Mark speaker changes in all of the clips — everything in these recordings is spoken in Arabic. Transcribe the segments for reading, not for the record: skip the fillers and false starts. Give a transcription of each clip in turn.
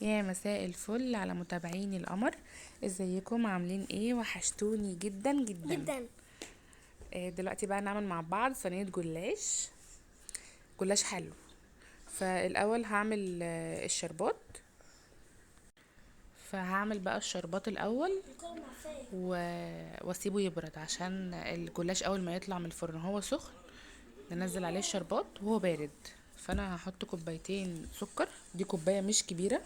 Speaker 1: يا مساء الفل على متابعيني القمر. ازيكم عاملين ايه؟ وحشتوني جدا جدا.
Speaker 2: جدا.
Speaker 1: دلوقتي بقى نعمل مع بعض صينية جلاش حلو. فالاول هعمل الشربات. فهعمل بقى الشربات الاول و... واسيبه يبرد عشان الجلاش اول ما يطلع من الفرن هو سخن. ننزل عليه الشربات وهو بارد. فانا هحط كوبايتين سكر، دي كوباية مش كبيرة.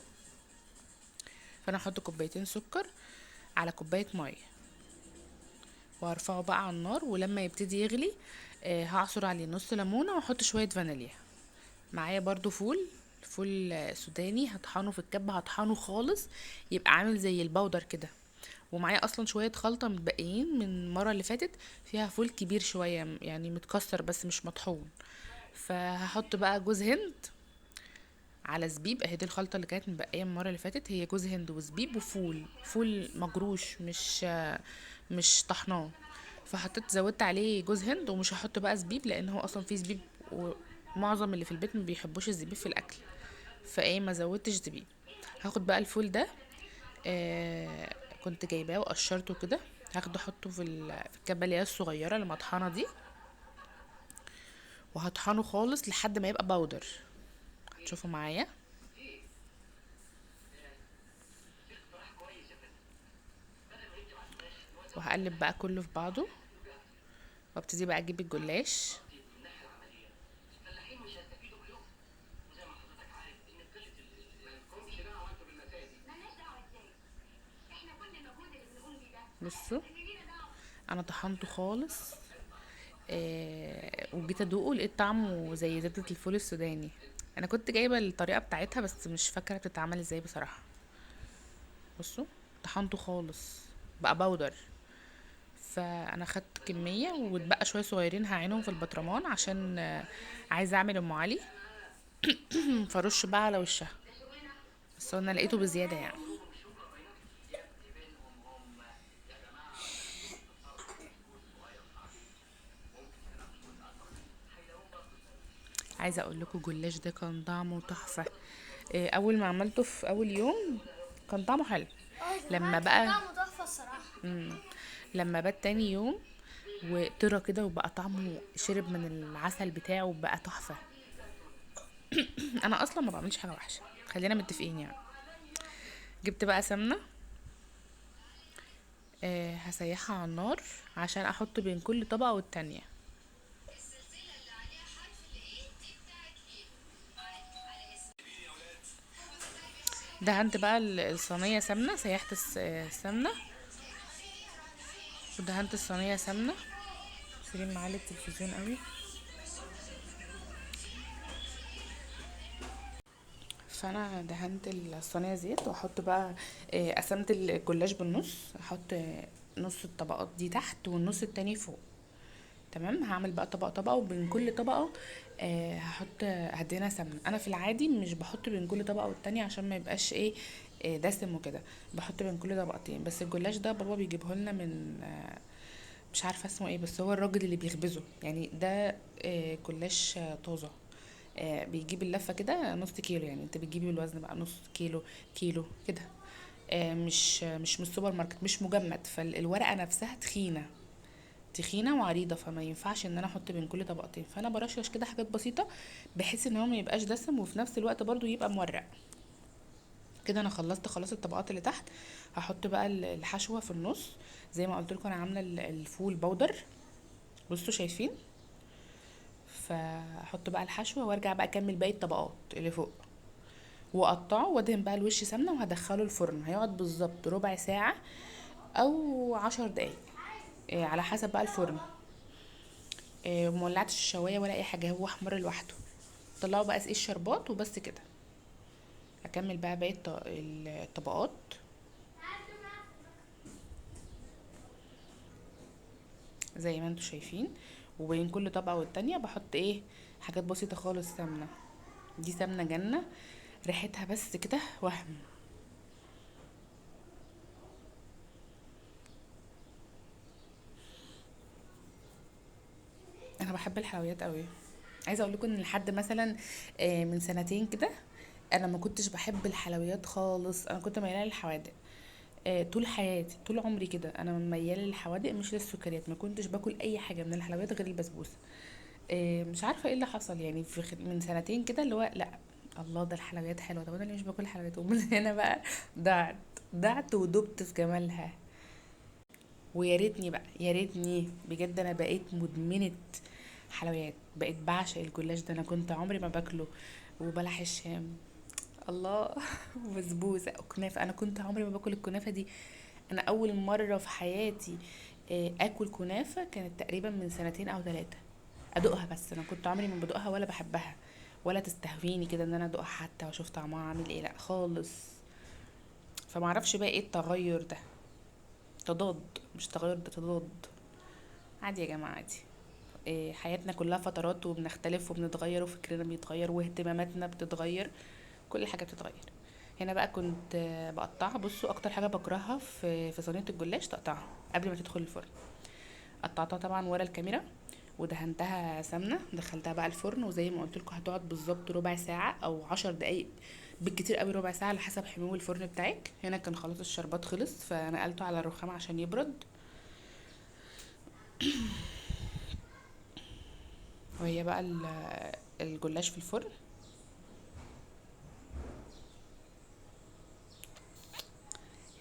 Speaker 1: فانا هحط كوبايتين سكر على كوباية مية، وهرفعه بقى على النار. ولما يبتدي يغلي هعصر عليه نص ليمونة واحط شوية فانيليا. معايا برضو فول سوداني هطحنه في الكبة، هطحنه خالص يبقى عامل زي البودر كده. ومعايا اصلا شوية خلطة متبقيين من المرة اللي فاتت، فيها فول كبير شوية يعني متكسر بس مش مطحون. فهحط بقى جوز هند على زبيب. اهي دي الخلطة اللي كانت مبقية من المرة اللي فاتت، هي جوز هند وزبيب فول مجروش، مش طحناه. فحطيت زودت عليه جوز هند، ومش هحط بقى زبيب لان هو اصلا فيه زبيب، ومعظم اللي في البيت ما بيحبوش الزبيب في الاكل. فايه ما زودتش زبيب. هاخد بقى الفول ده، آه كنت جايباه وقشرته كده. هاخده احطه في الكبه اللي هي الصغيره المطحنه دي، وهطحنه خالص لحد ما يبقى باودر. هتشوفوا معايا. وهقلب بقى كله في بعضه، وابتدي بقى اجيب الجلاش. بصوا، انا طحنته خالص. وجيت ادوقه لقيت طعمه زي زبدة الفول السوداني. انا كنت جايبه الطريقه بتاعتها بس مش فاكره بتتعمل ازاي بصراحه. بصوا، طحنته خالص بقى بودر. فانا خدت كميه واتبقى شويه صغيرين هعينهم في البطرمان عشان عايزه اعمل ام علي. فرش بقى على وشها، بس انا لقيته بزياده يعني. عايزه اقول لكم الجلاش ده كان طعمه تحفه. اول ما عملته في اول يوم كان طعمه حلو.
Speaker 2: اه
Speaker 1: لما
Speaker 2: زمان كان
Speaker 1: بقى
Speaker 2: طعمه تحفة الصراحة.
Speaker 1: لما بات تاني يوم وطرى كده وبقى طعمه شرب من العسل بتاعه وبقى تحفه. انا اصلا ما بعملش حاجه وحشه، خلينا متفقين يعني. جبت بقى سمنه، هسيحها على النار عشان احط بين كل طبقه والتانية. دهنت بقى الصينيه سمنه، سيحت السمنه، ودهنت الصينيه سمنه. سيبين معالي التلفزيون قوي. فانا دهنت الصينيه زيت، واحط بقى قسمت الجلاش بالنص. احط نص الطبقات دي تحت والنص التاني فوق. تمام. هعمل بقى طبقه طبقه، وبين كل طبقه هحط هدينا سمنه. انا في العادي مش بحط بين كل طبقه والتانية عشان ما يبقاش ايه دسم وكده. بحط بين كل طبقتين. بس الجلاش ده بابا بيجيبه لنا من مش عارفه اسمه ايه، بس هو الراجل اللي بيخبزه يعني ده جلاش طازه. بيجيب اللفه كده نص كيلو، يعني انت بتجيبي بالوزن بقى نص كيلو، كيلو كده. مش من السوبر ماركت، مش مجمد. فالورقه نفسها تخينه، تخينه وعريضه، فما ينفعش ان انا احط بين كل طبقتين. فانا برشش كده حاجات بسيطه بحيث ان هو ما يبقاش دسم، وفي نفس الوقت برضو يبقى مورق. كده انا خلصت خلاص الطبقات اللي تحت. هحط بقى الحشوه في النص. زي ما قلت لكم انا عامله الفول بودر. بصوا شايفين. فاحط بقى الحشوه وارجع بقى اكمل باقي الطبقات اللي فوق، واقطعه وادهن بقى الوش سمنه، وهدخله الفرن. هيقعد بالظبط ربع ساعه او 10 دقايق، على حسب بقى الفرن. مولعتش الشوايه ولا اي حاجه، هو احمر لوحده. طلعوا بقى اسقي الشربات وبس كده. اكمل بقى باقي الطبقات. زي ما انتوا شايفين. وبين كل طبقه والتانية بحط ايه حاجات بسيطه خالص سمنه. دي سمنه جنه، ريحتها بس كده وهم. انا بحب الحلويات قوي. عايزه اقول لكم ان لحد مثلا من سنتين كده انا ما كنتش بحب الحلويات خالص، انا كنت مياله للحوادق. طول حياتي طول عمري كده انا مياله للحوادق مش للسكريات، ما كنتش باكل اي حاجه من الحلويات غير البسبوسه. مش عارفه ايه اللي حصل يعني من سنتين كده اللي هو لا، الله ده الحلويات حلوه، طب انا ليه مش باكل حلويات؟ ومن هنا بقى ضعت ضعت ودبت في جمالها. ويا ريتني بقى، يا ريتني بجد انا بقيت مدمنه حلويات، بقيت بعشق الجلاش ده، انا كنت عمري ما باكله. وبلح الشام، الله بسبوسه كنافه، انا كنت عمري ما باكل الكنافه دي. انا اول مره في حياتي اكل كنافه كانت تقريبا من سنتين او ثلاثه، ادوقها. بس انا كنت عمري ما بدوقها ولا بحبها ولا تستهويني كده ان انا ادوقها حتى واشوف طعمها عامل ايه، لا خالص. فما اعرفش بقى ايه التغير ده، تضاد، مش تغير ده تضاد. عادي يا جماعه عادي. حياتنا كلها فترات وبنختلف وبنتغير وفكرنا بيتغير واهتماماتنا بتتغير، كل حاجه بتتغير. هنا بقى كنت بقطعها. بصوا اكتر حاجه بكرهها في صينيه الجلاش تقطعها قبل ما تدخل الفرن. قطعتها طبعا ورا الكاميرا ودهنتها سمنه، دخلتها بقى الفرن، وزي ما قلت لكم هتقعد بالظبط ربع ساعه او 10 دقايق، بالكتير قوي ربع ساعه على حسب حمو الفرن بتاعك. هنا كان خلاص الشربات خلص فنقلته على الرخام عشان يبرد. وهي بقى الجلاش في الفرن.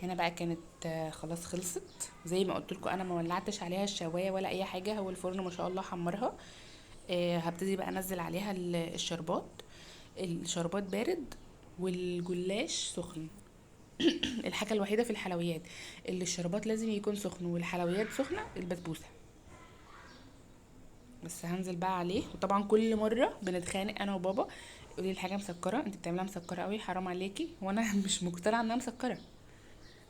Speaker 1: هنا بقى كانت خلاص خلصت. زي ما قلت لكم انا ما ولعتش عليها الشوايه ولا اي حاجه، هو الفرن ما شاء الله حمرها. هبتدي بقى انزل عليها الشربات. الشربات بارد والجلاش سخن. الحاجه الوحيده في الحلويات اللي الشربات لازم يكون سخن والحلويات سخنه البسبوسه. بس هنزل بقى عليه، وطبعا كل مره بنتخانق انا وبابا، يقولي الحاجه مسكره، انت بتعملها مسكره قوي حرام عليكي، وانا مش مقتنعه انها مسكره.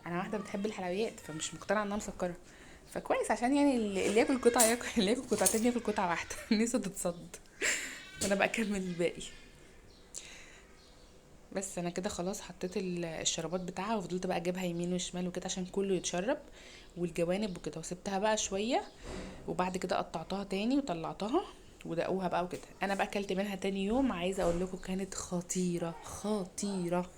Speaker 1: انا واحده بتحب الحلويات فمش مقتنعه انها مسكره. فكويس عشان يعني اللي ياكل قطعه ياكل، اللي ياكل قطعتين ياكل قطعه واحده نفسه تتصد. وانا بقى اكمل الباقي. بس انا كده خلاص حطيت الشربات بتاعها، وفضلت بقى اجيبها يمين وشمال وكده عشان كله يتشرب والجوانب وكده، وسبتها بقى شويه. وبعد كده قطعتها تاني وطلعتها ودقوها بقى وكده. انا بقى اكلت منها تاني يوم، عايزه اقول لكم كانت خطيره خطيره.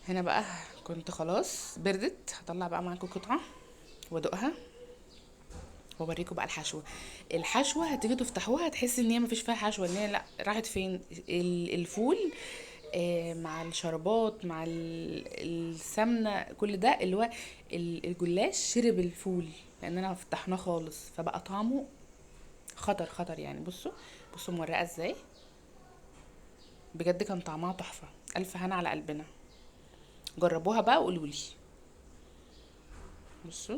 Speaker 1: هنا بقى كنت خلاص بردت، هطلع بقى معاكم قطعه وادوقها واوريكم بقى الحشوه. الحشوه هتيجي تفتحوها تحس ان هي مفيش فيها حشوه، ان هي لا راحت فين. الفول مع الشربات مع السمنه كل ده اللي هو الجلاش شرب الفول، لاننا فتحناه خالص فبقى طعمه خطر خطر يعني. بصوا بصوا مورقه ازاي، بجد كان طعمها تحفه. الف هنا على قلبنا، جربوها بقى وقولوا لي. بصوا